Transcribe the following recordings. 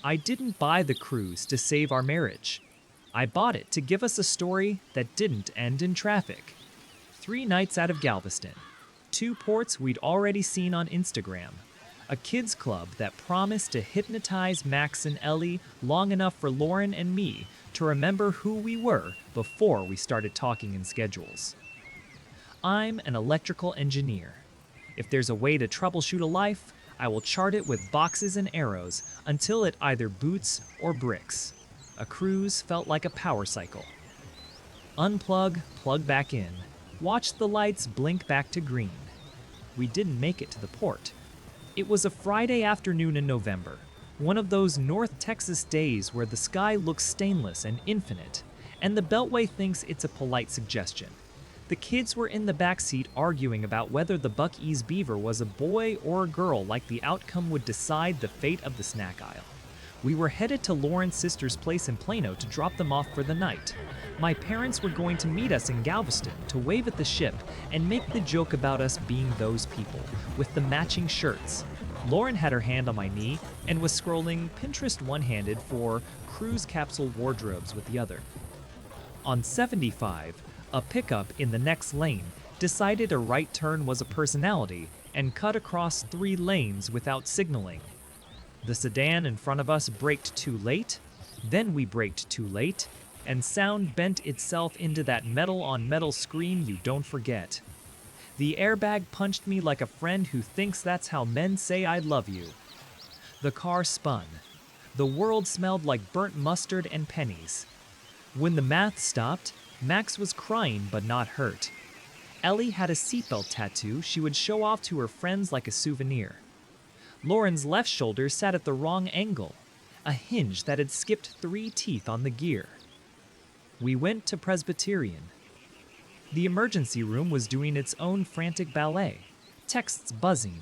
I didn't buy the cruise to save our marriage. I bought it to give us a story that didn't end in traffic. 3 nights out of Galveston, 2 ports we'd already seen on Instagram, a kids club that promised to hypnotize Max and Ellie long enough for Lauren and me to remember who we were before we started talking in schedules. I'm an electrical engineer. If there's a way to troubleshoot a life, I will chart it with boxes and arrows until it either boots or bricks. A cruise felt like a power cycle. Unplug, plug back in. Watch the lights blink back to green. We didn't make it to the port. It was a Friday afternoon in November, one of those North Texas days where the sky looks stainless and infinite, and the Beltway thinks it's a polite suggestion. The kids were in the backseat arguing about whether the Buc-ee's beaver was a boy or a girl, like the outcome would decide the fate of the snack aisle. We were headed to Lauren's sister's place in Plano to drop them off for the night. My parents were going to meet us in Galveston to wave at the ship and make the joke about us being those people, with the matching shirts. Lauren had her hand on my knee and was scrolling Pinterest one-handed for cruise capsule wardrobes with the other. On 75, a pickup in the next lane decided a right turn was a personality and cut across 3 lanes without signaling. The sedan in front of us braked too late, then we braked too late, and sound bent itself into that metal-on-metal scream you don't forget. The airbag punched me like a friend who thinks that's how men say I love you. The car spun. The world smelled like burnt mustard and pennies. When the math stopped, Max was crying but not hurt. Ellie had a seatbelt tattoo she would show off to her friends like a souvenir. Lauren's left shoulder sat at the wrong angle, a hinge that had skipped 3 teeth on the gear. We went to Presbyterian. The emergency room was doing its own frantic ballet, texts buzzing,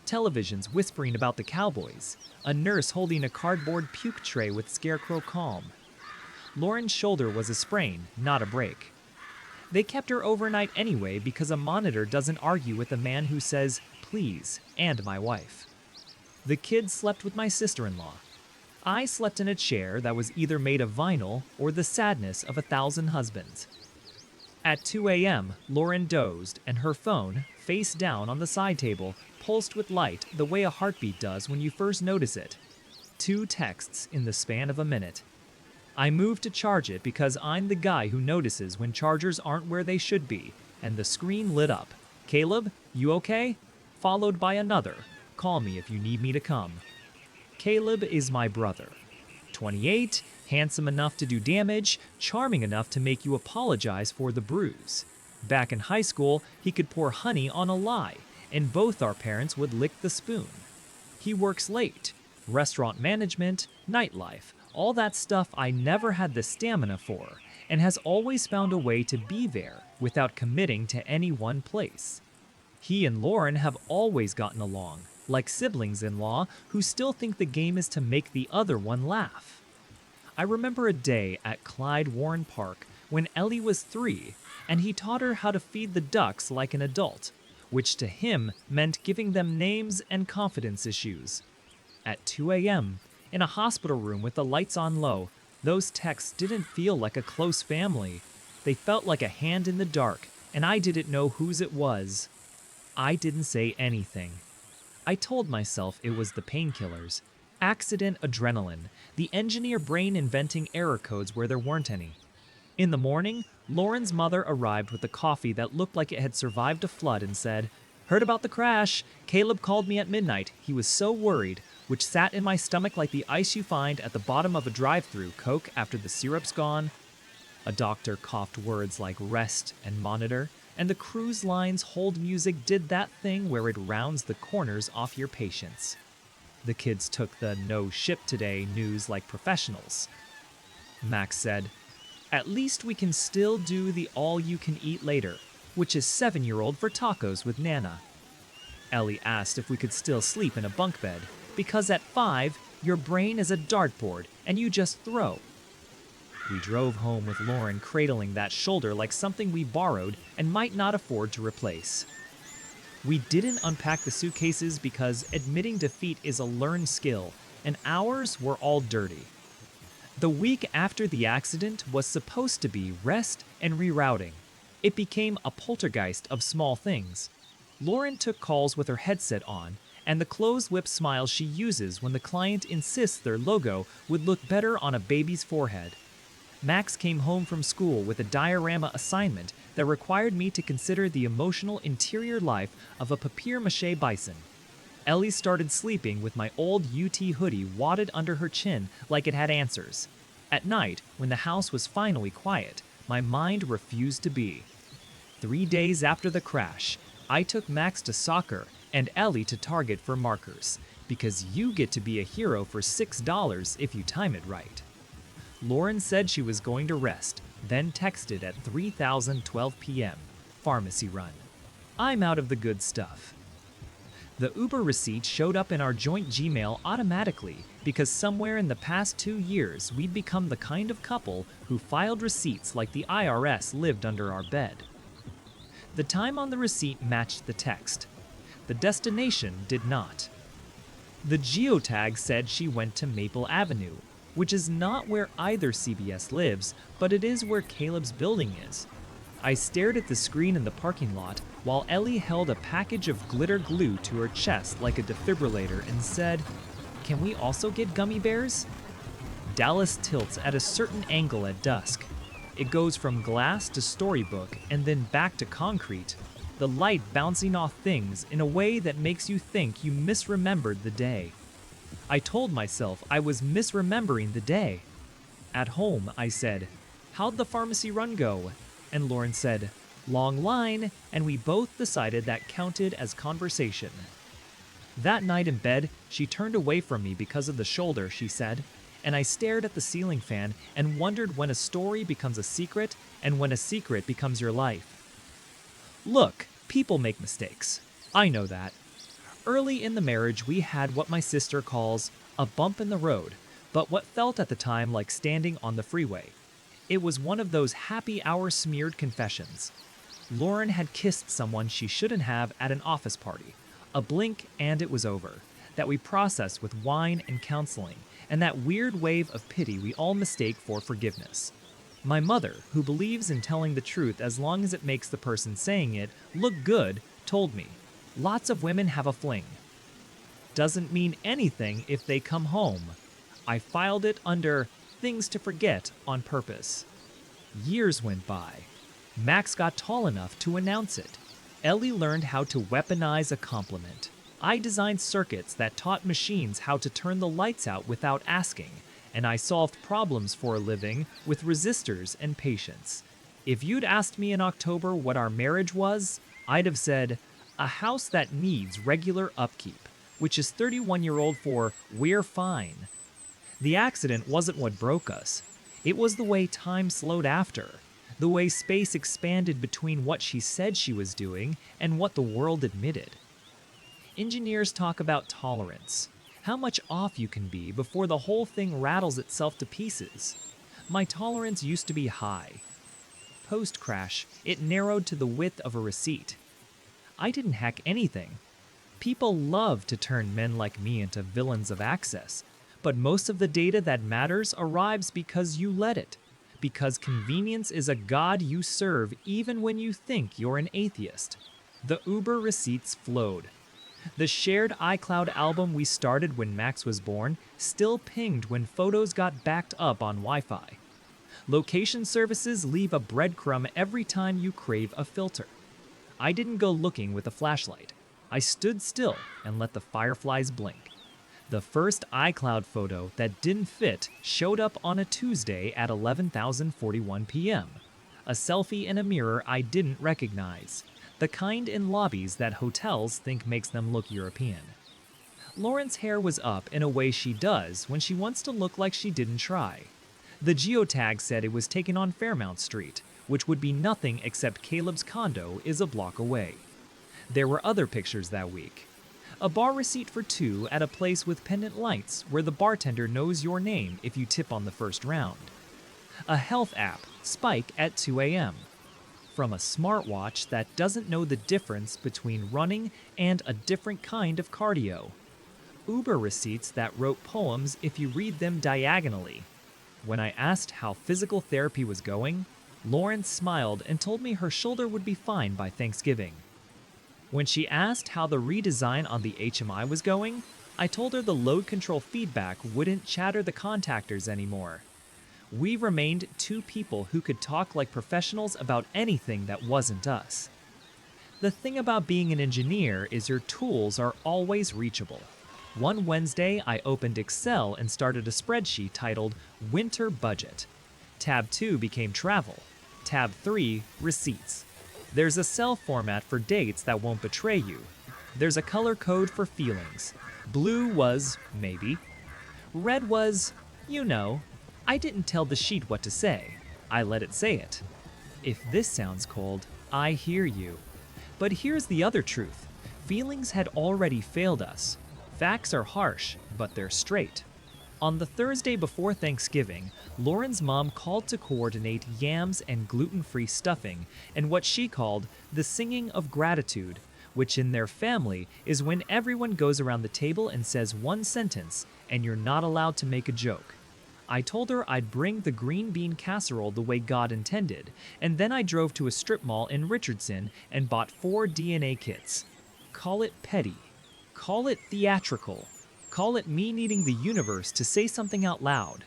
televisions whispering about the Cowboys, a nurse holding a cardboard puke tray with scarecrow calm. Lauren's shoulder was a sprain, not a break. They kept her overnight anyway because a monitor doesn't argue with a man who says, "Please," and my wife. The kids slept with my sister-in-law. I slept in a chair that was either made of vinyl or the sadness of 1,000 husbands. At 2 a.m., Lauren dozed, and her phone, face down on the side table, pulsed with light the way a heartbeat does when you first notice it. 2 texts in the span of a minute. I moved to charge it because I'm the guy who notices when chargers aren't where they should be, and the screen lit up. "Caleb, you okay?" Followed by another, "Call me if you need me to come." Caleb is my brother. 28, handsome enough to do damage, charming enough to make you apologize for the bruise. Back in high school, he could pour honey on a lie, and both our parents would lick the spoon. He works late. Restaurant management, nightlife, all that stuff I never had the stamina for, and has always found a way to be there without committing to any one place. He and Lauren have always gotten along, like siblings-in-law who still think the game is to make the other one laugh. I remember a day at Clyde Warren Park when Ellie was 3, and he taught her how to feed the ducks like an adult, which to him meant giving them names and confidence issues. At 2 a.m., in a hospital room with the lights on low, those texts didn't feel like a close family. They felt like a hand in the dark, and I didn't know whose it was. I didn't say anything. I told myself it was the painkillers. Accident adrenaline, the engineer brain inventing error codes where there weren't any. In the morning, Lauren's mother arrived with a coffee that looked like it had survived a flood and said, "Heard about the crash. Caleb called me at midnight. He was so worried," which sat in my stomach like the ice you find at the bottom of a drive-thru Coke after the syrup's gone. A doctor coughed words like rest and monitor, and the cruise line's hold music did that thing where it rounds the corners off your patience. The kids took the "no ship today" news like professionals. Max said, "At least we can still do the all-you-can-eat later, which is 7-year-old for tacos with Nana." Ellie asked if we could still sleep in a bunk bed, because at 5, your brain is a dartboard and you just throw. We drove home with Lauren cradling that shoulder like something we borrowed and might not afford to replace. We didn't unpack the suitcases because admitting defeat is a learned skill, and ours were all dirty. The week after the accident was supposed to be rest and rerouting. It became a poltergeist of small things. Lauren took calls with her headset on, and the closed lip smile she uses when the client insists their logo would look better on a baby's forehead. Max came home from school with a diorama assignment that required me to consider the emotional interior life of a papier-mâché bison. Ellie started sleeping with my old UT hoodie wadded under her chin like it had answers. At night, when the house was finally quiet, my mind refused to be. 3 days after the crash, I took Max to soccer and Ellie to Target for markers, because you get to be a hero for $6 if you time it right. Lauren said she was going to rest, then texted at 3:12 p.m. Pharmacy run. I'm out of the good stuff. The Uber receipt showed up in our joint Gmail automatically because somewhere in the past 2 years we'd become the kind of couple who filed receipts like the IRS lived under our bed. The time on the receipt matched the text. The destination did not. The geotag said she went to Maple Avenue, which is not where either CBS lives, but it is where Caleb's building is. I stared at the screen in the parking lot while Ellie held a package of glitter glue to her chest like a defibrillator and said, "Can we also get gummy bears?" Dallas tilts at a certain angle at dusk. It goes from glass to storybook and then back to concrete, the light bouncing off things in a way that makes you think you misremembered the day. I told myself I was misremembering the day. At home, I said, "How'd the pharmacy run go?" And Lauren said, "Long line," and we both decided that counted as conversation. That night in bed, she turned away from me because of the shoulder, she said, and I stared at the ceiling fan and wondered when a story becomes a secret and when a secret becomes your life. Look, people make mistakes. I know that. Early in the marriage, we had what my sister calls a bump in the road, but what felt at the time like standing on the freeway. It was one of those happy hour smeared confessions. Lauren had kissed someone she shouldn't have at an office party. A blink and it was over. That we processed with wine and counseling, and that weird wave of pity we all mistake for forgiveness. My mother, who believes in telling the truth as long as it makes the person saying it look good, told me, "Lots of women have a fling. Doesn't mean anything if they come home." I filed it under things to forget on purpose. Years went by. Max got tall enough to announce it. Ellie learned how to weaponize a compliment. I designed circuits that taught machines how to turn the lights out without asking, and I solved problems for a living with resistors and patience. If you'd asked me in October what our marriage was, I'd have said, a house that needs regular upkeep, which is 31-year-old for we're fine. The accident wasn't what broke us. It was the way time slowed after, the way space expanded between what she said she was doing and what the world admitted. Engineers talk about tolerance, how much off you can be before the whole thing rattles itself to pieces. My tolerance used to be high. Post-crash, it narrowed to the width of a receipt. I didn't hack anything. People love to turn men like me into villains of access, but most of the data that matters arrives because you let it, because convenience is a god you serve even when you think you're an atheist. The Uber receipts flowed. The shared iCloud album we started when Max was born still pinged when photos got backed up on Wi-Fi. Location services leave a breadcrumb every time you crave a filter. I didn't go looking with a flashlight. I stood still and let the fireflies blink. The first iCloud photo that didn't fit showed up on a Tuesday at 11:41 p.m. A selfie in a mirror I didn't recognize. The kind in lobbies that hotels think makes them look European. Lauren's hair was up in a way she does when she wants to look like she didn't try. The geotag said it was taken on Fairmount Street, which would be nothing except Caleb's condo is a block away. There were other pictures that week. A bar receipt for 2 at a place with pendant lights where the bartender knows your name if you tip on the first round. A health app, Spike at 2 a.m. From a smartwatch that doesn't know the difference between running and a different kind of cardio. Uber receipts that wrote poems if you read them diagonally. When I asked how physical therapy was going, Lauren smiled and told me her shoulder would be fine by Thanksgiving. When she asked how the redesign on the HMI was going, I told her the load control feedback wouldn't chatter the contactors anymore. We remained two people who could talk like professionals about anything that wasn't us. The thing about being an engineer is your tools are always reachable. One Wednesday, I opened Excel and started a spreadsheet titled Winter Budget. Tab 2 became Travel. Tab 3, Receipts. There's a cell format for dates that won't betray you. There's a color code for feelings. Blue was maybe. Red was, you know. I didn't tell the sheet what to say. I let it say it. If this sounds cold, I hear you. But here's the other truth. Feelings had already failed us. Facts are harsh, but they're straight. On the Thursday before Thanksgiving, Lauren's mom called to coordinate yams and gluten-free stuffing and what she called the singing of gratitude, which in their family is when everyone goes around the table and says one sentence and you're not allowed to make a joke. I told her I'd bring the green bean casserole the way God intended, and then I drove to a strip mall in Richardson and bought 4 DNA kits. Call it petty. Call it theatrical. Call it me needing the universe to say something out loud.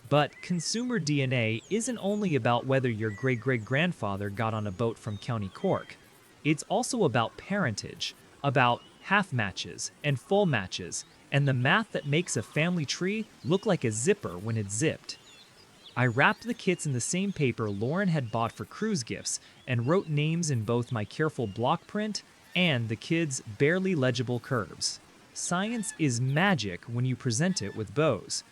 But consumer DNA isn't only about whether your great-great-grandfather got on a boat from County Cork. It's also about parentage, about half matches and full matches, and the math that makes a family tree look like a zipper when it's zipped. I wrapped the kits in the same paper Lauren had bought for cruise gifts and wrote names in both my careful block print and the kids' barely legible curves. Science is magic when you present it with bows.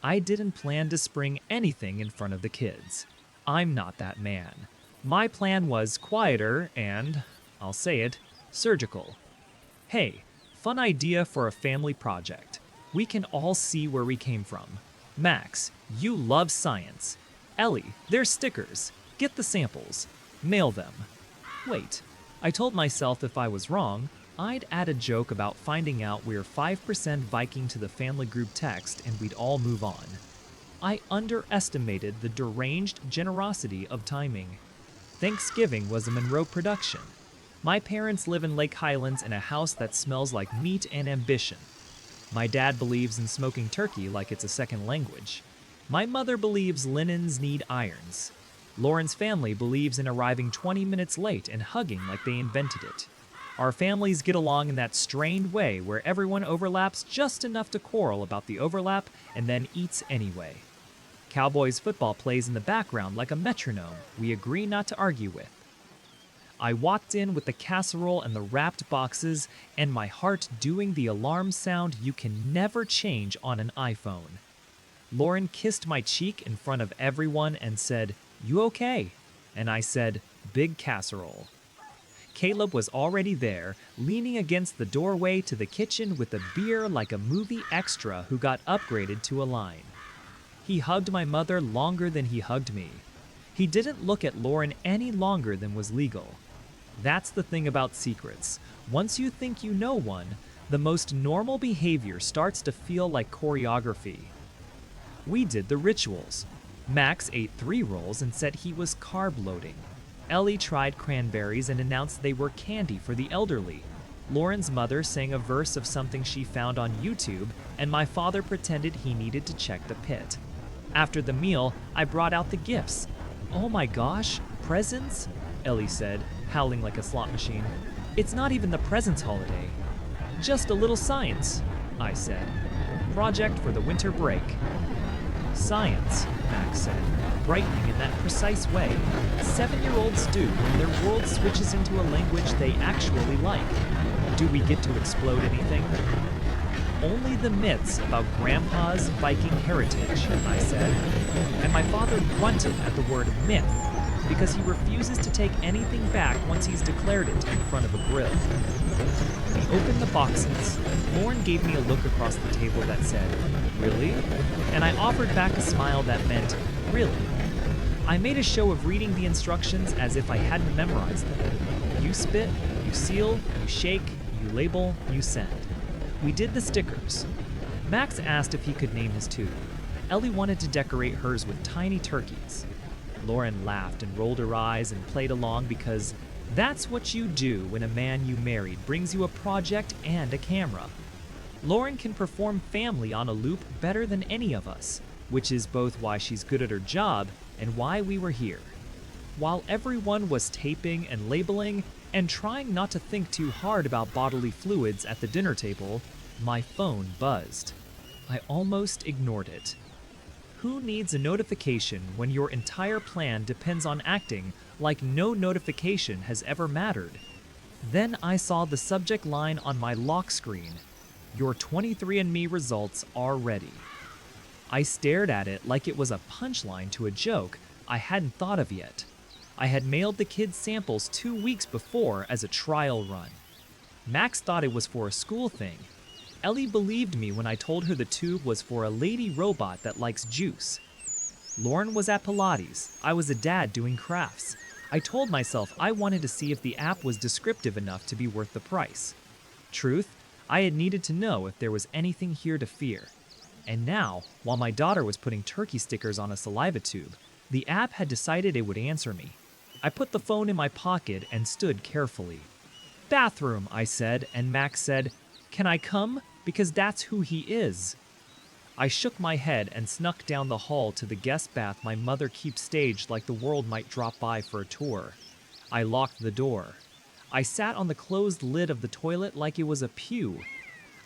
I didn't plan to spring anything in front of the kids. I'm not that man. My plan was quieter and, I'll say it, surgical. Hey, fun idea for a family project. We can all see where we came from. Max, you love science. Ellie, there's stickers. Get the samples. Mail them. Wait, I told myself if I was wrong, I'd add a joke about finding out we're 5% Viking to the family group text and we'd all move on. I underestimated the deranged generosity of timing. Thanksgiving was a Monroe production. My parents live in Lake Highlands in a house that smells like meat and ambition. My dad believes in smoking turkey like it's a second language. My mother believes linens need irons. Lauren's family believes in arriving 20 minutes late and hugging like they invented it. Our families get along in that strained way where everyone overlaps just enough to quarrel about the overlap and then eats anyway. Cowboys football plays in the background like a metronome we agree not to argue with. I walked in with the casserole and the wrapped boxes and my heart doing the alarm sound you can never change on an iPhone. Lauren kissed my cheek in front of everyone and said, "You okay?" And I said, "Big casserole." Caleb was already there, leaning against the doorway to the kitchen with a beer like a movie extra who got upgraded to a line. He hugged my mother longer than he hugged me. He didn't look at Lauren any longer than was legal. That's the thing about secrets. Once you think you know one, the most normal behavior starts to feel like choreography. We did the rituals. Max ate 3 rolls and said he was carb loading. Ellie tried cranberries and announced they were candy for the elderly. Lauren's mother sang a verse of something she found on YouTube, and my father pretended he needed to check the pit. After the meal, I brought out the gifts. "Oh my gosh, presents?" Ellie said, howling like a slot machine. "It's not even the presents holiday." "Just a little science," I said. "Project for the winter break." "Science," Max said, brightening in that precise way 7-year-olds do when their world switches into a language they actually like. Do we get to explode anything? "Only the myths about Grandpa's Viking heritage," I said. And my father grunted at the word myth because he refuses to take anything back once he's declared it in front of a grill. We opened the boxes. Lauren gave me a look across the table that said, "Really?" And I offered back a smile that meant, "Really?" I made a show of reading the instructions as if I hadn't memorized them. You spit, you seal, you shake, you label, you send. We did the stickers. Max asked if he could name his tube. Ellie wanted to decorate hers with tiny turkeys. Lauren laughed and rolled her eyes and played along because that's what you do when a man you married brings you a project and a camera. Lauren can perform family on a loop better than any of us, which is both why she's good at her job and why we were here. While everyone was taping and labeling and trying not to think too hard about bodily fluids at the dinner table, my phone buzzed. I almost ignored it. Who needs a notification when your entire plan depends on acting like no notification has ever mattered? Then I saw the subject line on my lock screen. Your 23andMe results are ready. I stared at it like it was a punchline to a joke I hadn't thought of yet. I had mailed the kids samples 2 weeks before as a trial run. Max thought it was for a school thing. Ellie believed me when I told her the tube was for a lady robot that likes juice. Lauren was at Pilates. I was a dad doing crafts. I told myself I wanted to see if the app was descriptive enough to be worth the price. Truth, I had needed to know if there was anything here to fear. And now, while my daughter was putting turkey stickers on a saliva tube, the app had decided it would answer me. I put the phone in my pocket and stood carefully. "Bathroom," I said, and Max said, "Can I come? Because that's who he is." I shook my head and snuck down the hall to the guest bath my mother keeps staged like the world might drop by for a tour. I locked the door. I sat on the closed lid of the toilet like it was a pew.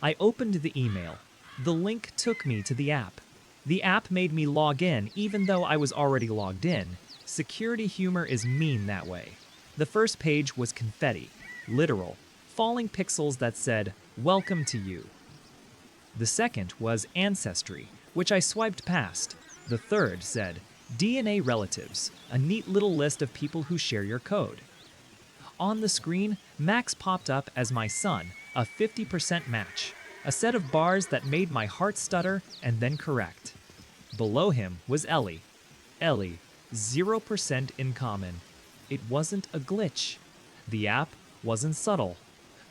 I opened the email. The link took me to the app. The app made me log in even though I was already logged in. Security humor is mean that way. The first page was confetti, literal, falling pixels that said, "Welcome to you." The second was Ancestry, which I swiped past. The third said, DNA Relatives, a neat little list of people who share your code. On the screen, Max popped up as my son, a 50% match, a set of bars that made my heart stutter and then correct. Below him was Ellie. Ellie, 0% in common. It wasn't a glitch. The app wasn't subtle.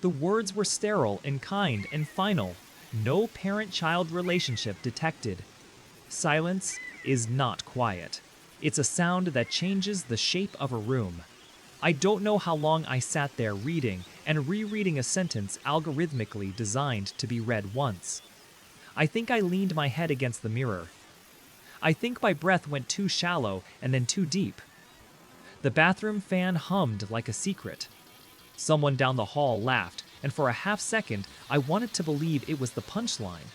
The words were sterile and kind and final. No parent-child relationship detected. Silence is not quiet. It's a sound that changes the shape of a room. I don't know how long I sat there reading and rereading a sentence algorithmically designed to be read once. I think I leaned my head against the mirror. I think my breath went too shallow and then too deep. The bathroom fan hummed like a secret. Someone down the hall laughed, and for a half second, I wanted to believe it was the punchline.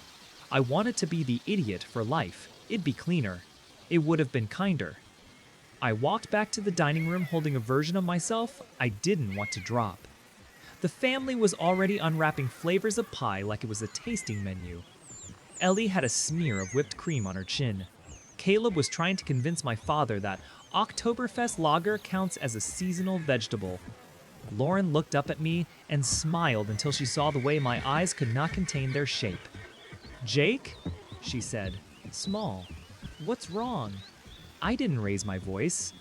I wanted to be the idiot for life. It'd be cleaner. It would have been kinder. I walked back to the dining room holding a version of myself I didn't want to drop. The family was already unwrapping flavors of pie like it was a tasting menu. Ellie had a smear of whipped cream on her chin. Caleb was trying to convince my father that Oktoberfest lager counts as a seasonal vegetable. Lauren looked up at me and smiled until she saw the way my eyes could not contain their shape. "Jake?" she said, small. "What's wrong?" I didn't raise my voice.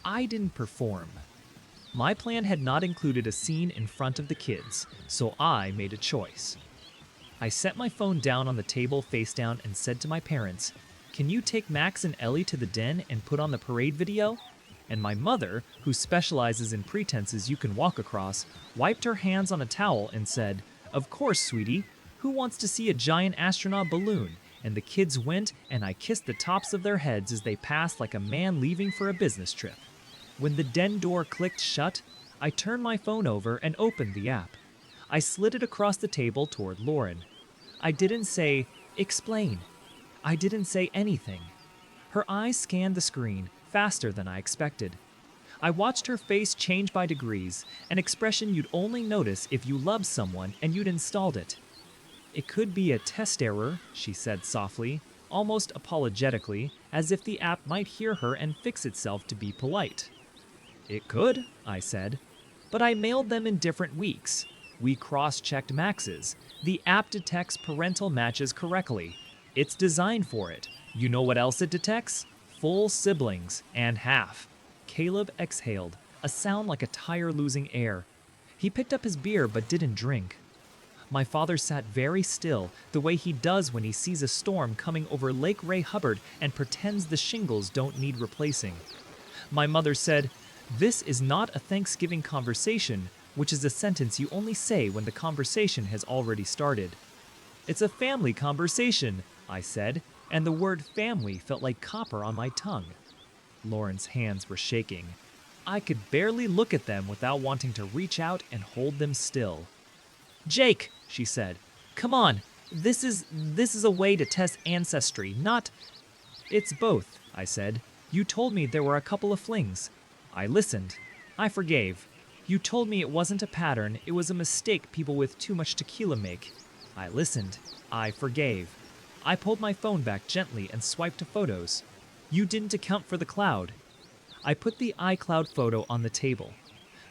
I didn't perform. My plan had not included a scene in front of the kids, so I made a choice. I set my phone down on the table face down and said to my parents, "Can you take Max and Ellie to the den and put on the parade video?" And my mother, who specializes in pretenses you can walk across, wiped her hands on a towel and said, "Of course, sweetie. Who wants to see a giant astronaut balloon?" And the kids went, and I kissed the tops of their heads as they passed like a man leaving for a business trip. When the den door clicked shut, I turned my phone over and opened the app. I slid it across the table toward Lauren. I didn't say, "Explain." I didn't say anything. Her eyes scanned the screen faster than I expected. I watched her face change by degrees, an expression you'd only notice if you loved someone and you'd installed it. "It could be a test error," she said softly, almost apologetically, as if the app might hear her and fix itself to be polite. "It could," I said. "But I mailed them in different weeks. We cross-checked Max's. The app detects parental matches correctly. It's designed for it. You know what else it detects? Full siblings and half." Caleb exhaled, a sound like a tire losing air. He picked up his beer but didn't drink. My father sat very still, the way he does when he sees a storm coming over Lake Ray Hubbard and pretends the shingles don't need replacing. My mother said, "This is not a Thanksgiving conversation," which is a sentence you only say when the conversation has already started. "It's a family conversation," I said, and the word family felt like copper on my tongue. Lauren's hands were shaking. I could barely look at them without wanting to reach out and hold them still. "Jake," she said, "come on. This is a way to test ancestry, not—" "It's both," I said. "You told me there were a couple of flings. I listened. I forgave. You told me it wasn't a pattern, it was a mistake people with too much tequila make. I listened. I forgave. I pulled my phone back gently and swiped to photos. You didn't account for the cloud." I put the iCloud photo on the table,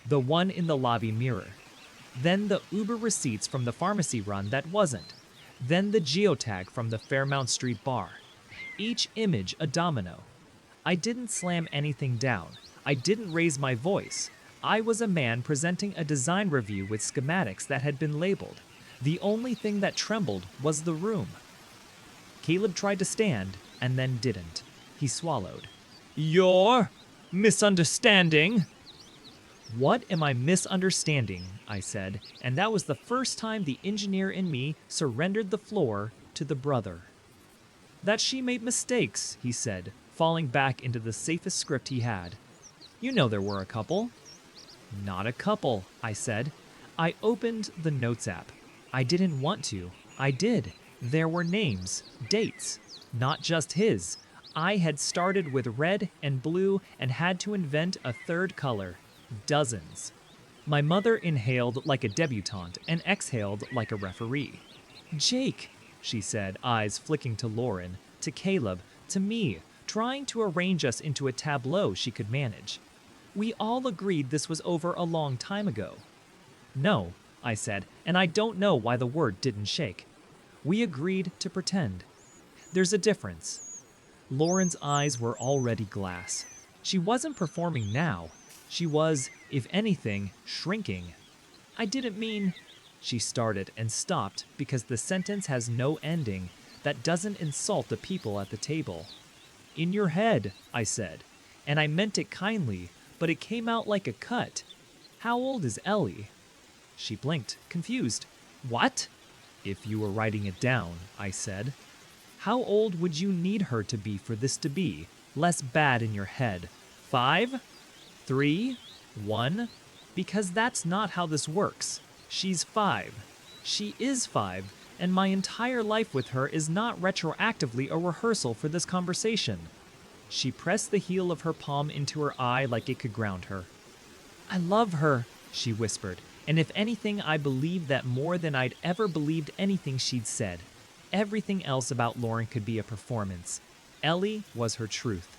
the one in the lobby mirror. Then the Uber receipts from the pharmacy run that wasn't. Then the geotag from the Fairmount Street bar. Each image a domino. I didn't slam anything down. I didn't raise my voice. I was a man presenting a design review with schematics that had been labeled. The only thing that trembled was the room. Caleb tried to stand and then didn't. He swallowed. "You're misunderstanding." "What am I misunderstanding?" I said, and that was the first time the engineer in me surrendered the floor to the brother. "That she made mistakes," he said, falling back into the safest script he had. "You know there were a couple." "Not a couple," I said. I opened the Notes app. I didn't want to. I did. There were names, dates, not just his. I had started with red and blue and had to invent a third color. Dozens. My mother inhaled like a debutante and exhaled like a referee. "Jake," she said, eyes flicking to Lauren, to Caleb, to me, trying to arrange us into a tableau she could manage. "We all agreed this was over a long time ago." "No," I said, and I don't know why the word didn't shake. "We agreed to pretend. There's a difference." Lauren's eyes were already glass. She wasn't performing now. She was, if anything, shrinking. "I didn't mean—" She started and stopped because the sentence has no ending that doesn't insult the people at the table. "In your head," I said, and I meant it kindly, but it came out like a cut. "How old is Ellie?" She blinked, confused. "What?" "If you were writing it down," I said. "How old would you need her to be for this to be less bad in your head? 5? 3? 1? Because that's not how this works. She's 5. She is 5, and my entire life with her is not retroactively a rehearsal for this conversation." She pressed the heel of her palm into her eye like it could ground her. "I love her," she whispered, and if anything, I believed that more than I'd ever believed anything she'd said. Everything else about Lauren could be a performance. Ellie was her truth.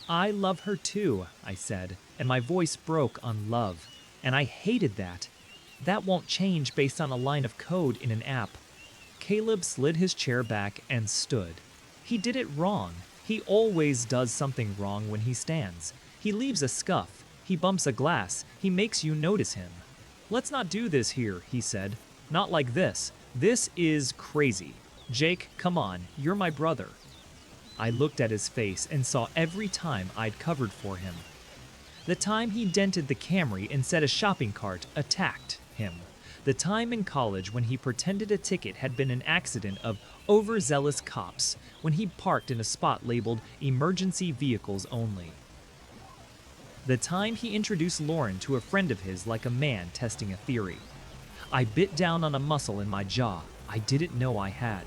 "I love her too," I said, and my voice broke on love. And I hated that. That won't change based on a line of code in an app. Caleb slid his chair back and stood. He did it wrong. He always does something wrong when he stands. He leaves a scuff. He bumps a glass. He makes you notice him. "Let's not do this here," he said. "Not like this. This is crazy. Jake, come on. You're my brother." I looked at his face and saw every time I'd covered for him. The time he dented the Camry and set a shopping cart attacked him. The time in college when he pretended a ticket had been an accident of overzealous cops, when he parked in a spot labeled emergency vehicles only. The time he introduced Lauren to a friend of his like a man testing a theory. I bit down on a muscle in my jaw I didn't know I had.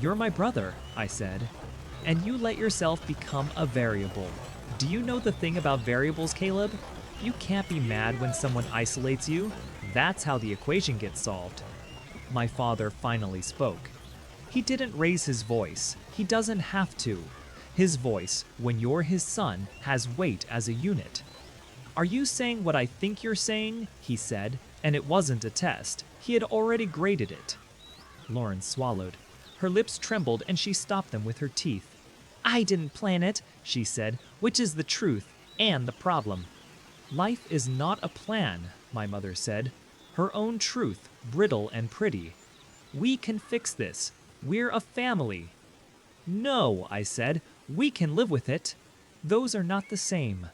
"You're my brother," I said, "and you let yourself become a variable. Do you know the thing about variables, Caleb? You can't be mad when someone isolates you. That's how the equation gets solved." My father finally spoke. He didn't raise his voice. He doesn't have to. His voice, when you're his son, has weight as a unit. "Are you saying what I think you're saying?" he said, and it wasn't a test. He had already graded it. Lauren swallowed. Her lips trembled and she stopped them with her teeth. "I didn't plan it," she said, which is the truth and the problem. "Life is not a plan," my mother said. Her own truth, brittle and pretty. We can fix this. We're a family. No, I said. We can live with it. Those are not the same.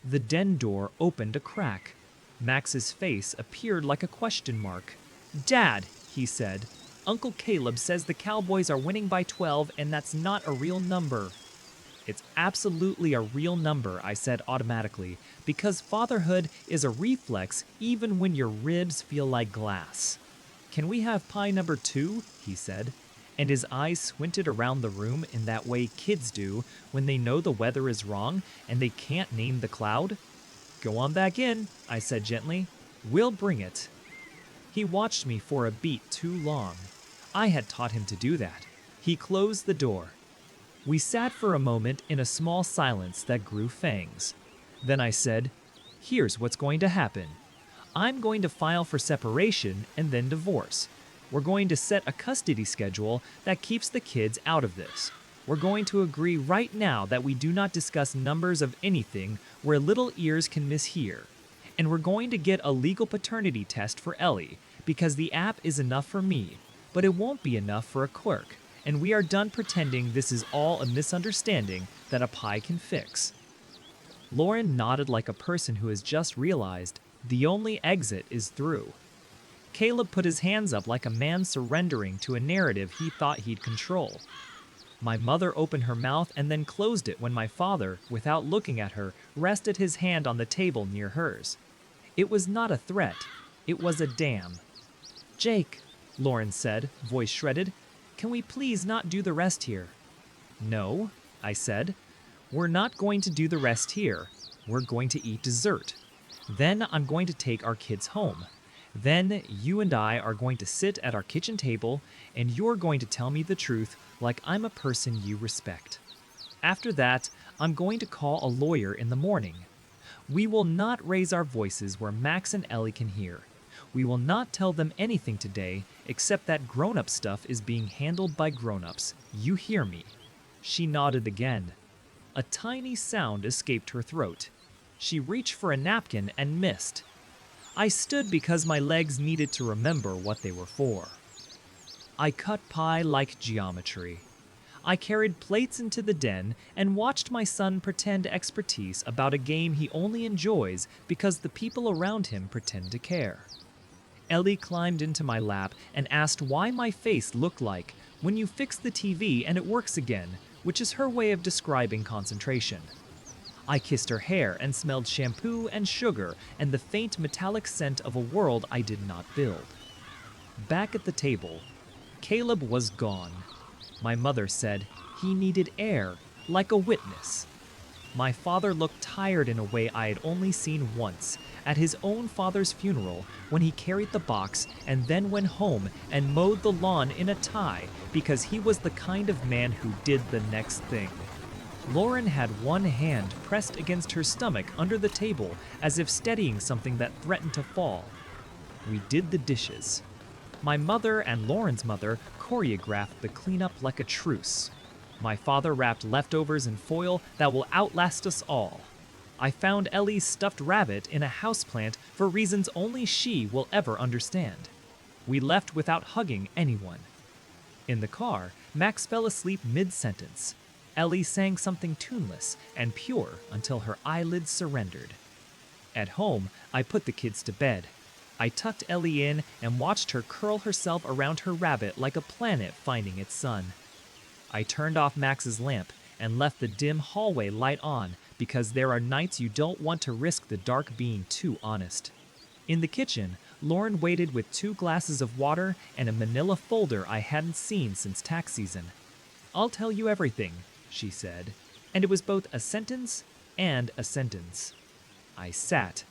The den door opened a crack. Max's face appeared like a question mark. Dad, he said, Uncle Caleb says the Cowboys are winning by 12 and that's not a real number. It's absolutely a real number, I said automatically, because fatherhood is a reflex even when your ribs feel like glass. Can we have pie number 2? He said, and his eyes squinted around the room in that way kids do when they know the weather is wrong and they can't name the cloud. Go on back in, I said gently. We'll bring it. He watched me for a beat too long. I had taught him to do that. He closed the door. We sat for a moment in a small silence that grew fangs. Then I said, here's what's going to happen. I'm going to file for separation and then divorce. We're going to set a custody schedule that keeps the kids out of this. We're going to agree right now that we do not discuss numbers of anything where little ears can mishear. And we're going to get a legal paternity test for Ellie, because the app is enough for me, but it won't be enough for a clerk. And we are done pretending this is all a misunderstanding that a pie can fix. Lauren nodded like a person who has just realized the only exit is through. Caleb put his hands up like a man surrendering to a narrative he thought he'd control. My mother opened her mouth and then closed it when my father, without looking at her, rested his hand on the table near hers. It was not a threat. It was a damn. Jake, Lauren said, voice shredded, can we please not do the rest here? No, I said. We're not going to do the rest here. We're going to eat dessert. Then I'm going to take our kids home. Then you and I are going to sit at our kitchen table and you're going to tell me the truth like I'm a person you respect. After that, I'm going to call a lawyer in the morning. We will not raise our voices where Max and Ellie can hear. We will not tell them anything today except that grown-up stuff is being handled by grown-ups. You hear me? She nodded again. A tiny sound escaped her throat. She reached for a napkin and missed. I stood because my legs needed to remember what they were for. I cut pie like geometry. I carried plates into the den and watched my son pretend expertise about a game he only enjoys because the people around him pretend to care. Ellie climbed into my lap and asked why my face looked like when you fix the TV and it works again, which is her way of describing concentration. I kissed her hair and smelled shampoo and sugar and the faint metallic scent of a world I did not build. Back at the table, Caleb was gone. My mother said he needed air, like a witness. My father looked tired in a way I had only seen once, at his own father's funeral when he carried the box and then went home and mowed the lawn in a tie because he was the kind of man who did the next thing. Lauren had one hand pressed against her stomach under the table as if steadying something that threatened to fall. We did the dishes. My mother and Lauren's mother choreographed the cleanup like a truce. My father wrapped leftovers in foil that will outlast us all. I found Ellie's stuffed rabbit in a houseplant for reasons only she will ever understand. We left without hugging anyone. In the car, Max fell asleep mid-sentence. Ellie sang something tuneless and pure until her eyelids surrendered. At home, I put the kids to bed. I tucked Ellie in and watched her curl herself around her rabbit like a planet finding its sun. I turned off Max's lamp and left the dim hallway light on because there are nights you don't want to risk the dark being too honest. In the kitchen, Lauren waited with 2 glasses of water and a manila folder I hadn't seen since tax season. I'll tell you everything, she said, and it was both a sentence and a sentence. I sat.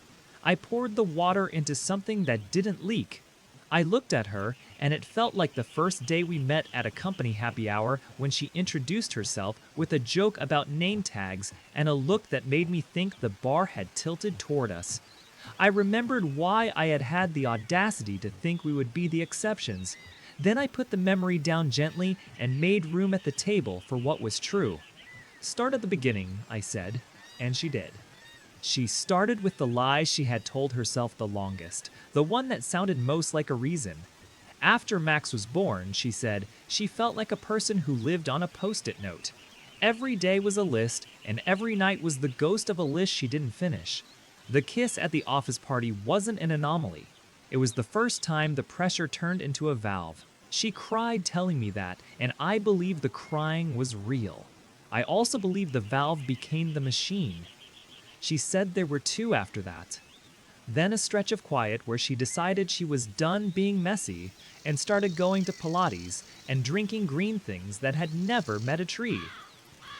I poured the water into something that didn't leak. I looked at her, and it felt like the first day we met at a company happy hour when she introduced herself with a joke about name tags and a look that made me think the bar had tilted toward us. I remembered why I had had the audacity to think we would be the exceptions. Then I put the memory down gently and made room at the table for what was true. Start at the beginning, I said, and she did. She started with the lie she had told herself the longest, the one that sounded most like a reason. After Max was born, she said, she felt like a person who lived on a post-it note. Every day was a list, and every night was the ghost of a list she didn't finish. The kiss at the office party wasn't an anomaly. It was the first time the pressure turned into a valve. She cried telling me that, and I believe the crying was real. I also believe the valve became the machine. She said there were two after that. Then a stretch of quiet where she decided she was done being messy and started going to Pilates and drinking green things that had never met a tree.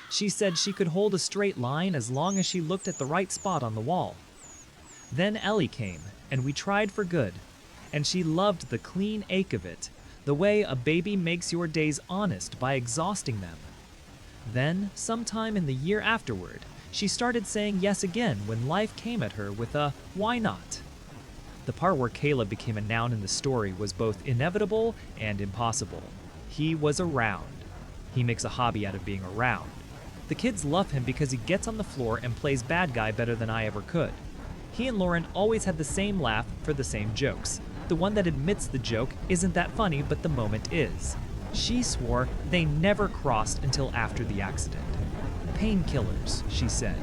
She said she could hold a straight line as long as she looked at the right spot on the wall. Then Ellie came, and we tried for good, and she loved the clean ache of it, the way a baby makes your days honest by exhausting them. Then, sometime in the year afterward, she started saying yes again when life came at her with a why not. The part where Caleb became a noun in the story was both inevitable and impossible. He was around. He makes a hobby out of being around. The kids love him because he gets on the floor and plays bad guy better than I ever could. He and Lauren always had the same laugh for the same jokes. The one that admits the joke isn't that funny, but the moment is. She swore they never crossed until after the accident. Painkillers, she said.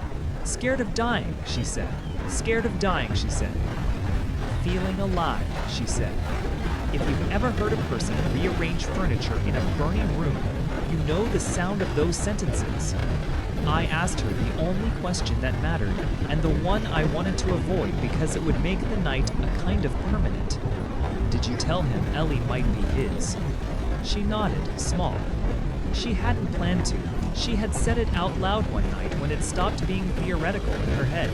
Scared of dying, she said. Scared of dying, she said. Feeling alive, she said. If you've ever heard a person rearrange furniture in a burning room, you know the sound of those sentences. I asked her the only question that mattered, and the one I wanted to avoid because it would make the night a kind of permanent. Did you tell him Ellie might be his? She nodded, small. She hadn't planned to. She had said it out loud one night when it stopped being theoretical in her head.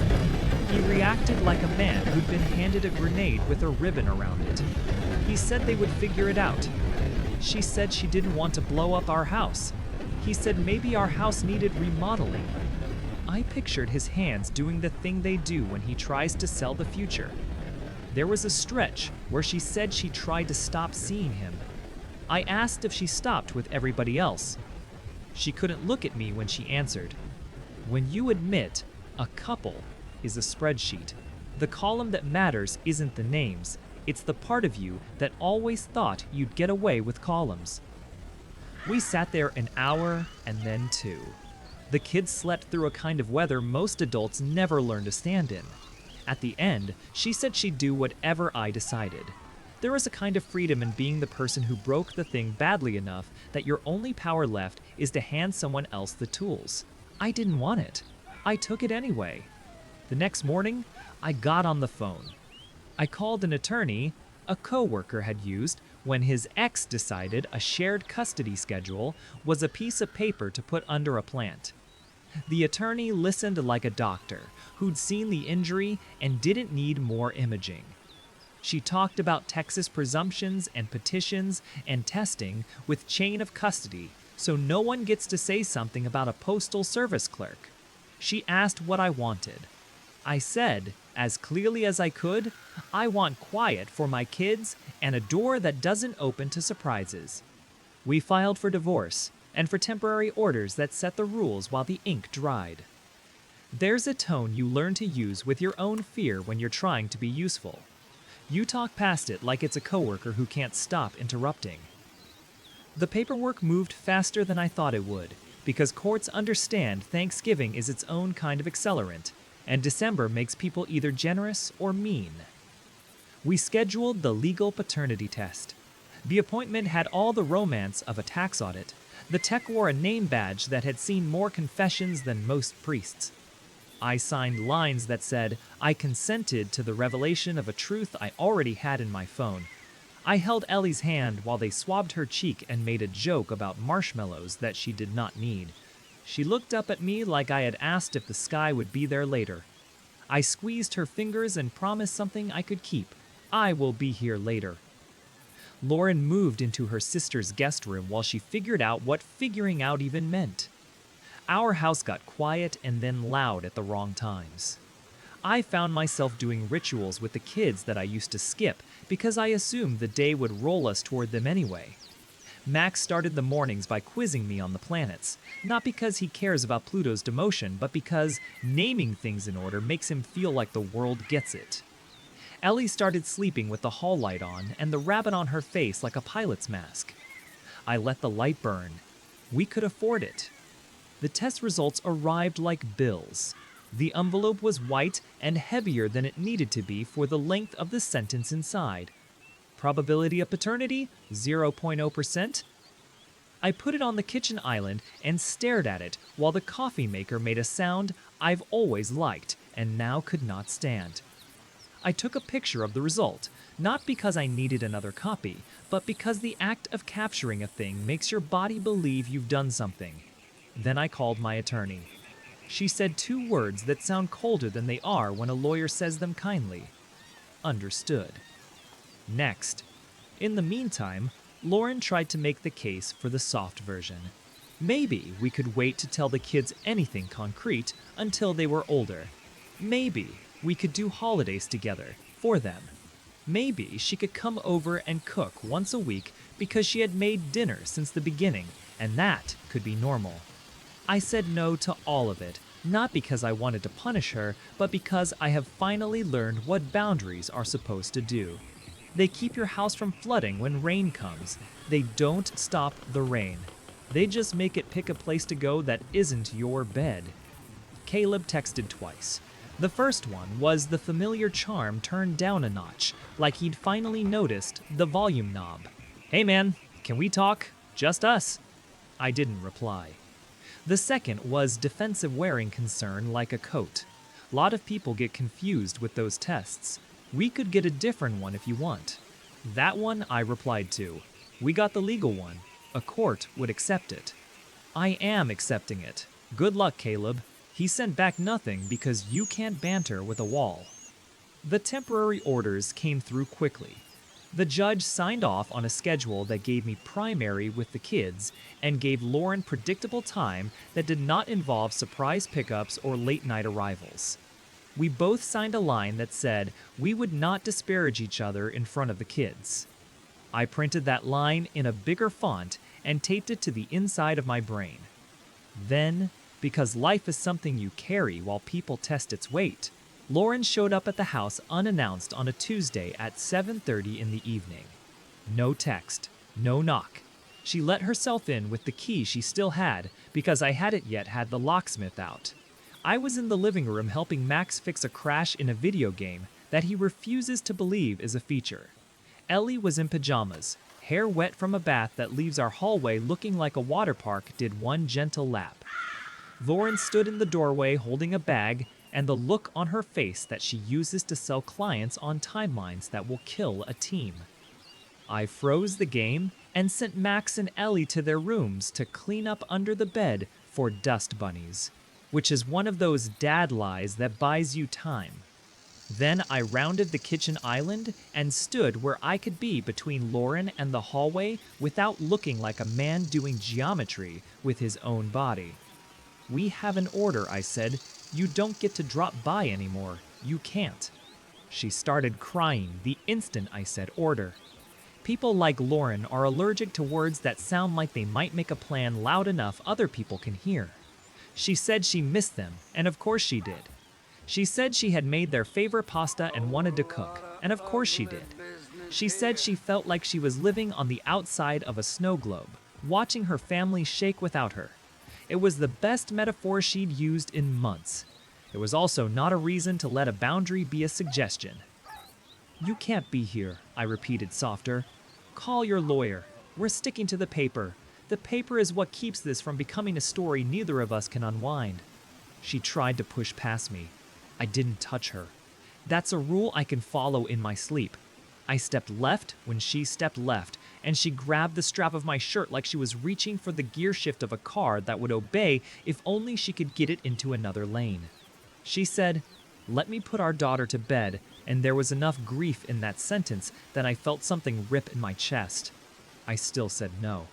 He reacted like a man who'd been handed a grenade with a ribbon around it. He said they would figure it out. She said she didn't want to blow up our house. He said maybe our house needed remodeling. I pictured his hands doing the thing they do when he tries to sell the future. There was a stretch where she said she tried to stop seeing him. I asked if she stopped with everybody else. She couldn't look at me when she answered. When you admit a couple is a spreadsheet, the column that matters isn't the names, it's the part of you that always thought you'd get away with columns. We sat there an hour and then two. The kids slept through a kind of weather most adults never learn to stand in. At the end, she said she'd do whatever I decided. There is a kind of freedom in being the person who broke the thing badly enough that your only power left is to hand someone else the tools. I didn't want it. I took it anyway. The next morning, I got on the phone. I called an attorney a coworker had used when his ex decided a shared custody schedule was a piece of paper to put under a plant. The attorney listened like a doctor who'd seen the injury and didn't need more imaging. She talked about Texas presumptions and petitions and testing with chain of custody, so no one gets to say something about a postal service clerk. She asked what I wanted. I said, as clearly as I could, I want quiet for my kids and a door that doesn't open to surprises. We filed for divorce and for temporary orders that set the rules while the ink dried. There's a tone you learn to use with your own fear when you're trying to be useful. You talk past it like it's a coworker who can't stop interrupting. The paperwork moved faster than I thought it would, because courts understand Thanksgiving is its own kind of accelerant, and December makes people either generous or mean. We scheduled the legal paternity test. The appointment had all the romance of a tax audit. The tech wore a name badge that had seen more confessions than most priests. I signed lines that said, I consented to the revelation of a truth I already had in my phone. I held Ellie's hand while they swabbed her cheek and made a joke about marshmallows that she did not need. She looked up at me like I had asked if the sky would be there later. I squeezed her fingers and promised something I could keep. I will be here later. Lauren moved into her sister's guest room while she figured out what figuring out even meant. Our house got quiet and then loud at the wrong times. I found myself doing rituals with the kids that I used to skip because I assumed the day would roll us toward them anyway. Max started the mornings by quizzing me on the planets, not because he cares about Pluto's demotion, but because naming things in order makes him feel like the world gets it. Ellie started sleeping with the hall light on and the rabbit on her face like a pilot's mask. I let the light burn. We could afford it. The test results arrived like bills. The envelope was white and heavier than it needed to be for the length of the sentence inside. Probability of paternity, 0.0%. I put it on the kitchen island and stared at it while the coffee maker made a sound I've always liked and now could not stand. I took a picture of the result, not because I needed another copy, but because the act of capturing a thing makes your body believe you've done something. Then I called my attorney. She said 2 words that sound colder than they are when a lawyer says them kindly. Understood. Next. In the meantime, Lauren tried to make the case for the soft version. Maybe we could wait to tell the kids anything concrete until they were older. Maybe we could do holidays together, for them. Maybe she could come over and cook once a week because she had made dinner since the beginning, and that could be normal. I said no to all of it, not because I wanted to punish her, but because I have finally learned what boundaries are supposed to do. They keep your house from flooding when rain comes. They don't stop the rain. They just make it pick a place to go that isn't your bed. Caleb texted twice. The first one was the familiar charm turned down a notch, like he'd finally noticed the volume knob. Hey man, can we talk? Just us. I didn't reply. The second was defensive wearing concern like a coat. Lot of people get confused with those tests. We could get a different one if you want. That one I replied to. We got the legal one. A court would accept it. I am accepting it. Good luck, Caleb. He sent back nothing because you can't banter with a wall. The temporary orders came through quickly. The judge signed off on a schedule that gave me primary with the kids and gave Lauren predictable time that did not involve surprise pickups or late-night arrivals. We both signed a line that said we would not disparage each other in front of the kids. I printed that line in a bigger font and taped it to the inside of my brain. Then, because life is something you carry while people test its weight, Lauren showed up at the house unannounced on a Tuesday at 7:30 in the evening. No text, no knock. She let herself in with the key she still had because I hadn't yet had the locksmith out. I was in the living room helping Max fix a crash in a video game that he refuses to believe is a feature. Ellie was in pajamas, hair wet from a bath that leaves our hallway looking like a water park did one gentle lap. Lauren stood in the doorway holding a bag and the look on her face that she uses to sell clients on timelines that will kill a team. I froze the game and sent Max and Ellie to their rooms to clean up under the bed for dust bunnies, which is one of those dad lies that buys you time. Then I rounded the kitchen island and stood where I could be between Lauren and the hallway without looking like a man doing geometry with his own body. We have an order, I said. You don't get to drop by anymore. You can't. She started crying the instant I said order. People like Lauren are allergic to words that sound like they might make a plan loud enough other people can hear. She said she missed them, and of course she did. She said she had made their favorite pasta and wanted to cook, and of course she did. She said she felt like she was living on the outside of a snow globe, watching her family shake without her. It was the best metaphor she'd used in months. It was also not a reason to let a boundary be a suggestion. You can't be here, I repeated softer. Call your lawyer. We're sticking to the paper. The paper is what keeps this from becoming a story neither of us can unwind. She tried to push past me. I didn't touch her. That's a rule I can follow in my sleep. I stepped left when she stepped left, and she grabbed the strap of my shirt like she was reaching for the gear shift of a car that would obey if only she could get it into another lane. She said, "Let me put our daughter to bed," and there was enough grief in that sentence that I felt something rip in my chest. I still said no.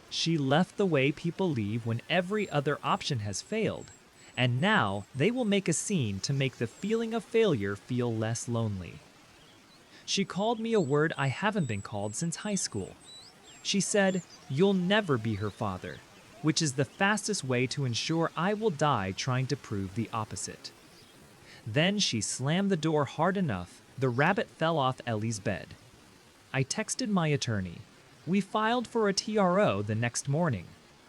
She left the way people leave when every other option has failed, and now they will make a scene to make the feeling of failure feel less lonely. She called me a word I haven't been called since high school. She said, "You'll never be her father," which is the fastest way to ensure I will die trying to prove the opposite. Then she slammed the door hard enough, the rabbit fell off Ellie's bed. I texted my attorney. We filed for a TRO the next morning,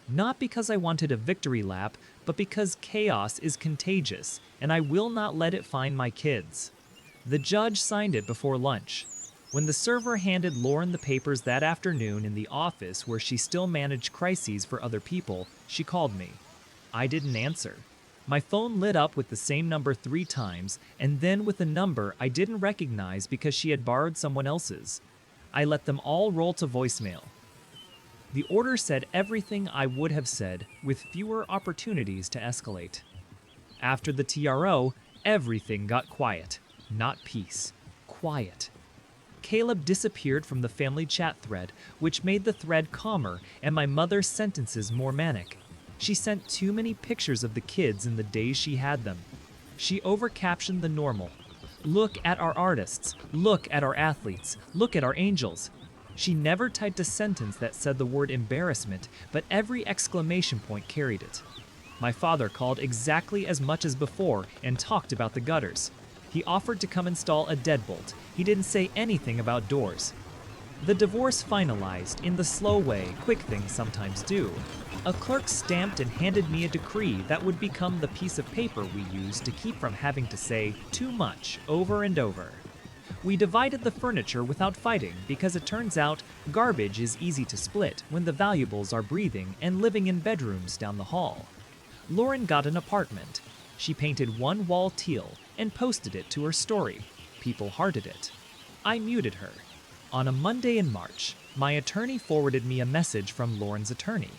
not because I wanted a victory lap, but because chaos is contagious and I will not let it find my kids. The judge signed it before lunch. When the server handed Lauren the papers that afternoon in the office where she still managed crises for other people, she called me. I didn't answer. My phone lit up with the same number 3 times, and then with a number I didn't recognize because she had borrowed someone else's. I let them all roll to voicemail. The order said everything I would have said, with fewer opportunities to escalate. After the TRO, everything got quiet. Not peace. Quiet. Caleb disappeared from the family chat thread, which made the thread calmer and my mother's sentences more manic. She sent too many pictures of the kids in the days she had them. She overcaptioned the normal. Look at our artists. Look at our athletes. Look at our angels. She never typed a sentence that said the word embarrassment, but every exclamation point carried it. My father called exactly as much as before and talked about the gutters. He offered to come install a deadbolt. He didn't say anything about doors. The divorce finalized in the slow way quick things sometimes do. A clerk stamped and handed me a decree that would become the piece of paper we used to keep from having to say too much over and over. We divided the furniture without fighting because it turns out garbage is easy to split when the valuables are breathing and living in bedrooms down the hall. Lauren got an apartment. She painted one wall teal and posted it to her story. People hearted it. I muted her. On a Monday in March, my attorney forwarded me a message from Lauren's attorney.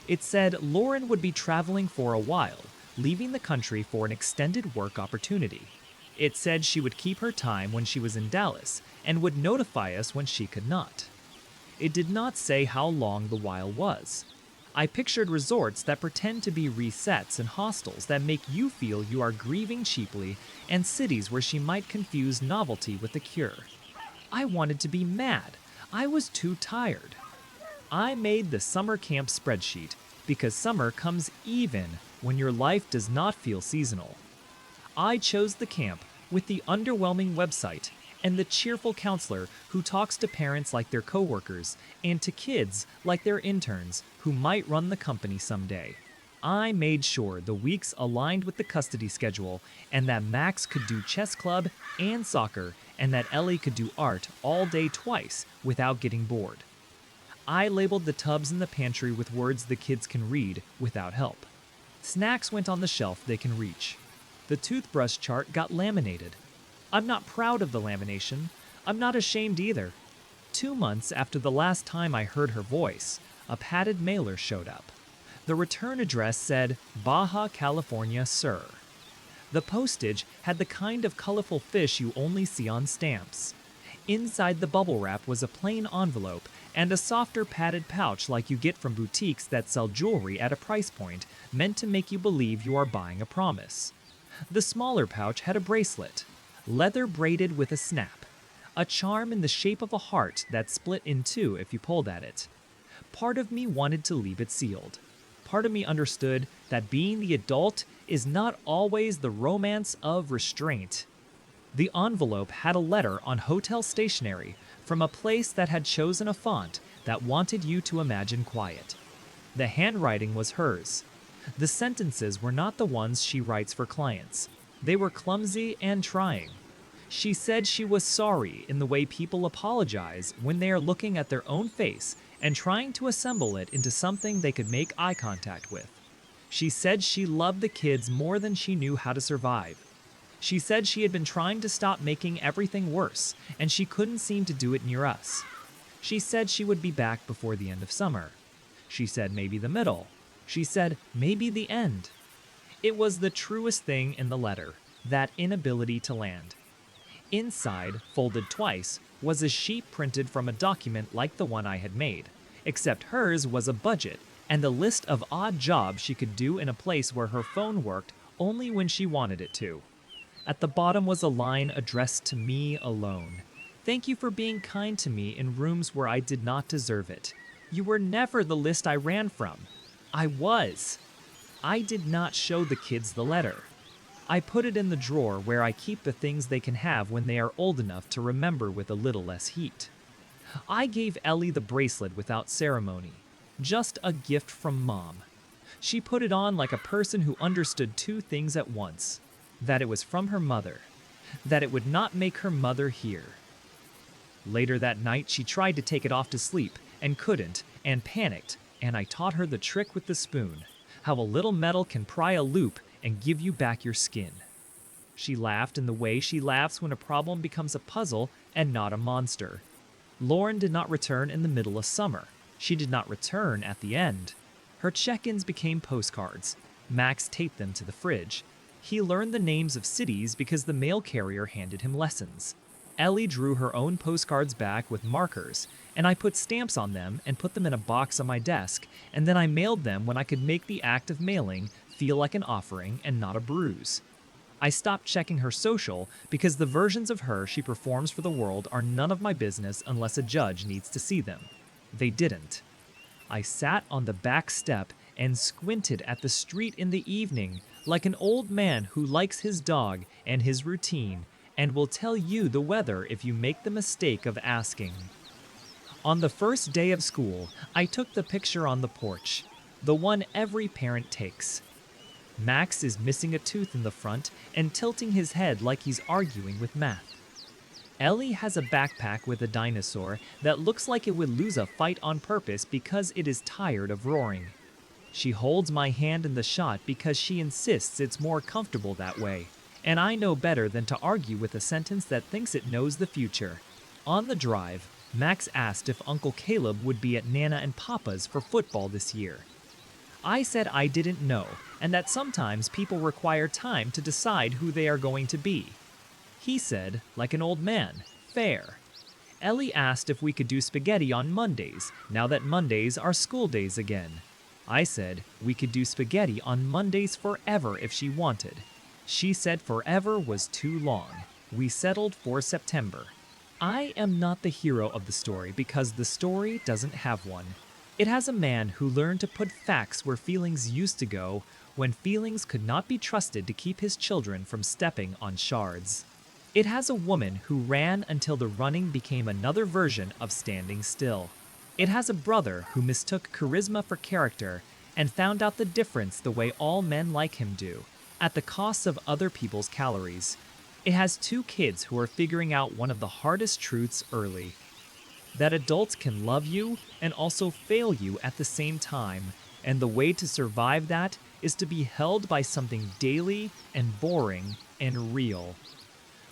It said Lauren would be traveling for a while, leaving the country for an extended work opportunity. It said she would keep her time when she was in Dallas and would notify us when she could not. It did not say how long the while was. I pictured resorts that pretend to be resets and hostels that make you feel you are grieving cheaply, and cities where she might confuse novelty with the cure. I wanted to be mad. I was too tired. I made the summer camp spreadsheet because summer comes even when your life does not feel seasonal. I chose the camp with the underwhelming website and the cheerful counselor who talks to parents like their coworkers and to kids like their interns who might run the company someday. I made sure the weeks aligned with the custody schedule and that Max could do chess club and soccer and that Ellie could do art all day twice without getting bored. I labeled the tubs in the pantry with words the kids can read without help. Snacks went on the shelf they can reach. The toothbrush chart got laminated. I'm not proud of the lamination. I'm not ashamed either. 2 months after the last time I heard her voice, a padded mailer showed up. The return address said, Baja California, sir. The postage had the kind of colorful fish you only see on stamps. Inside the bubble wrap was a plain envelope and a softer padded pouch like you get from boutiques that sell jewelry at a price point meant to make you believe you are buying a promise. The smaller pouch had a bracelet, leather braided with a snap, a charm in the shape of a heart that split in two if you pulled at it. Part of me wanted to leave it sealed. Part of me understood that being the adult is not always the romance of restraint. The envelope had a letter on hotel stationery from a place that had chosen a font that wanted you to imagine quiet. The handwriting was hers. The sentences were not the ones she writes for clients. They were clumsy and trying. She said she was sorry in the way people apologize when they are looking at their own face and trying to assemble it into something they could make eye contact with. She said she loved the kids more than she knew how to survive. She said she had been trying to stop making everything worse, and she couldn't seem to do it near us. She said she would be back before the end of summer. She said maybe the middle. She said maybe the end. It was the truest thing in the letter, that inability to land. Inside, folded twice, was a sheet printed from a document like the one I had made, except hers was a budget and a list of odd jobs she could do in a place where her phone worked only when she wanted it to. At the bottom was a line addressed to me alone. Thank you for being kind to me in rooms where I did not deserve it. You were never the list I ran from. I was. I did not show the kids the letter. I put it in the drawer where I keep the things they can have when they are old enough to remember with a little less heat. I gave Ellie the bracelet without ceremony, just a gift from Mom. She put it on like a person who understood two things at once: that it was from her mother, that it would not make her mother hear. Later that night, she tried to take it off to sleep and couldn't and panicked, and I taught her the trick with the spoon, how a little metal can pry a loop and give you back your skin. She laughed in the way she laughs when a problem becomes a puzzle and not a monster. Lauren did not return in the middle of summer. She did not return at the end. Her check-ins became postcards. Max taped them to the fridge. He learned the names of cities because the mail carrier handed him lessons. Ellie drew her own postcards back with markers, and I put stamps on them and put them in a box on my desk, and then I mailed them when I could make the act of mailing feel like an offering and not a bruise. I stopped checking her social because the versions of her she performs for the world are none of my business unless a judge needs to see them. They didn't. I sat on the back step and squinted at the street in the evening like an old man who likes his dog and his routine and will tell you the weather if you make the mistake of asking. On the first day of school, I took the picture on the porch, the one every parent takes. Max is missing a tooth in the front and tilting his head like he's arguing with math. Ellie has a backpack with a dinosaur that looks like it would lose a fight on purpose because it is tired of roaring. She holds my hand in the shot because she insists it's more comfortable that way, and I know better than to argue with a sentence that thinks it knows the future. On the drive, Max asked if Uncle Caleb would be at Nana and Papa's for football this year. I said I didn't know, and that sometimes people require time to decide who they are going to be. He said, like an old man, fair. Ellie asked if we could do spaghetti on Mondays, now that Mondays are school days again. I said we could do spaghetti on Mondays forever if she wanted. She said forever was too long. We settled for September. I am not the hero of the story because the story doesn't have one. It has a man who learned to put facts where feelings used to go when feelings could not be trusted to keep his children from stepping on shards. It has a woman who ran until the running became another version of standing still. It has a brother who mistook charisma for character and found out the difference the way all men like him do, at the cost of other people's calories. It has two kids who are figuring out one of the hardest truths early: that adults can love you and also fail you at the same time, and the way to survive that is to be held by something daily and boring and real.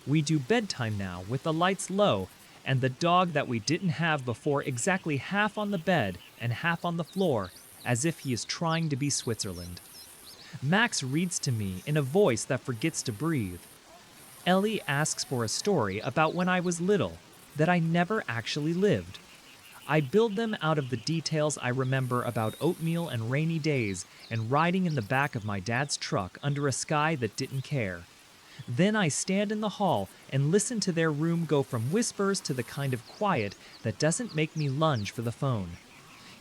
We do bedtime now with the lights low and the dog that we didn't have before exactly half on the bed and half on the floor, as if he is trying to be Switzerland. Max reads to me in a voice that forgets to breathe. Ellie asks for a story about when I was little, that I never actually lived. I build them out of the details I remember about oatmeal and rainy days and riding in the back of my dad's truck under a sky that didn't care. Then I stand in the hall and listen to their room go from whispers to the kind of quiet that doesn't make me lunge for the phone.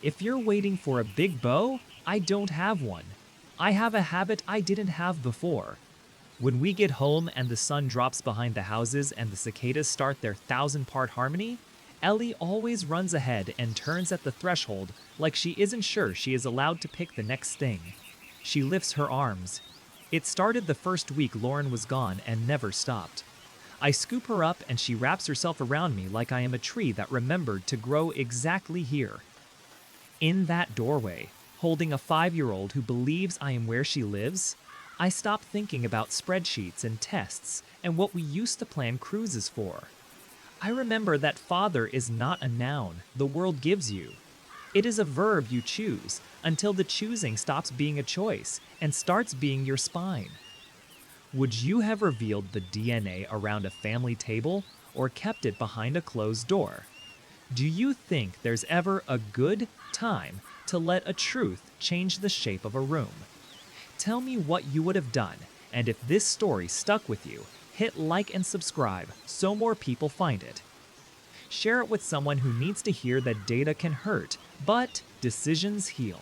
If you're waiting for a big bow, I don't have one. I have a habit I didn't have before. When we get home and the sun drops behind the houses and the cicadas start their 1,000-part harmony, Ellie always runs ahead and turns at the threshold like she isn't sure she is allowed to pick the next thing. She lifts her arms. It started the first week Lauren was gone and never stopped. I scoop her up and she wraps herself around me like I am a tree that remembered to grow exactly here. In that doorway, holding a 5-year-old who believes I am where she lives, I stop thinking about spreadsheets and tests and what we used to plan cruises for. I remember that father is not a noun the world gives you. It is a verb you choose until the choosing stops being a choice and starts being your spine. Would you have revealed the DNA around a family table or kept it behind a closed door? Do you think there's ever a good time to let a truth change the shape of a room? Tell me what you would have done, and if this story stuck with you, hit like and subscribe so more people find it. Share it with someone who needs to hear that data can hurt, but decisions heal.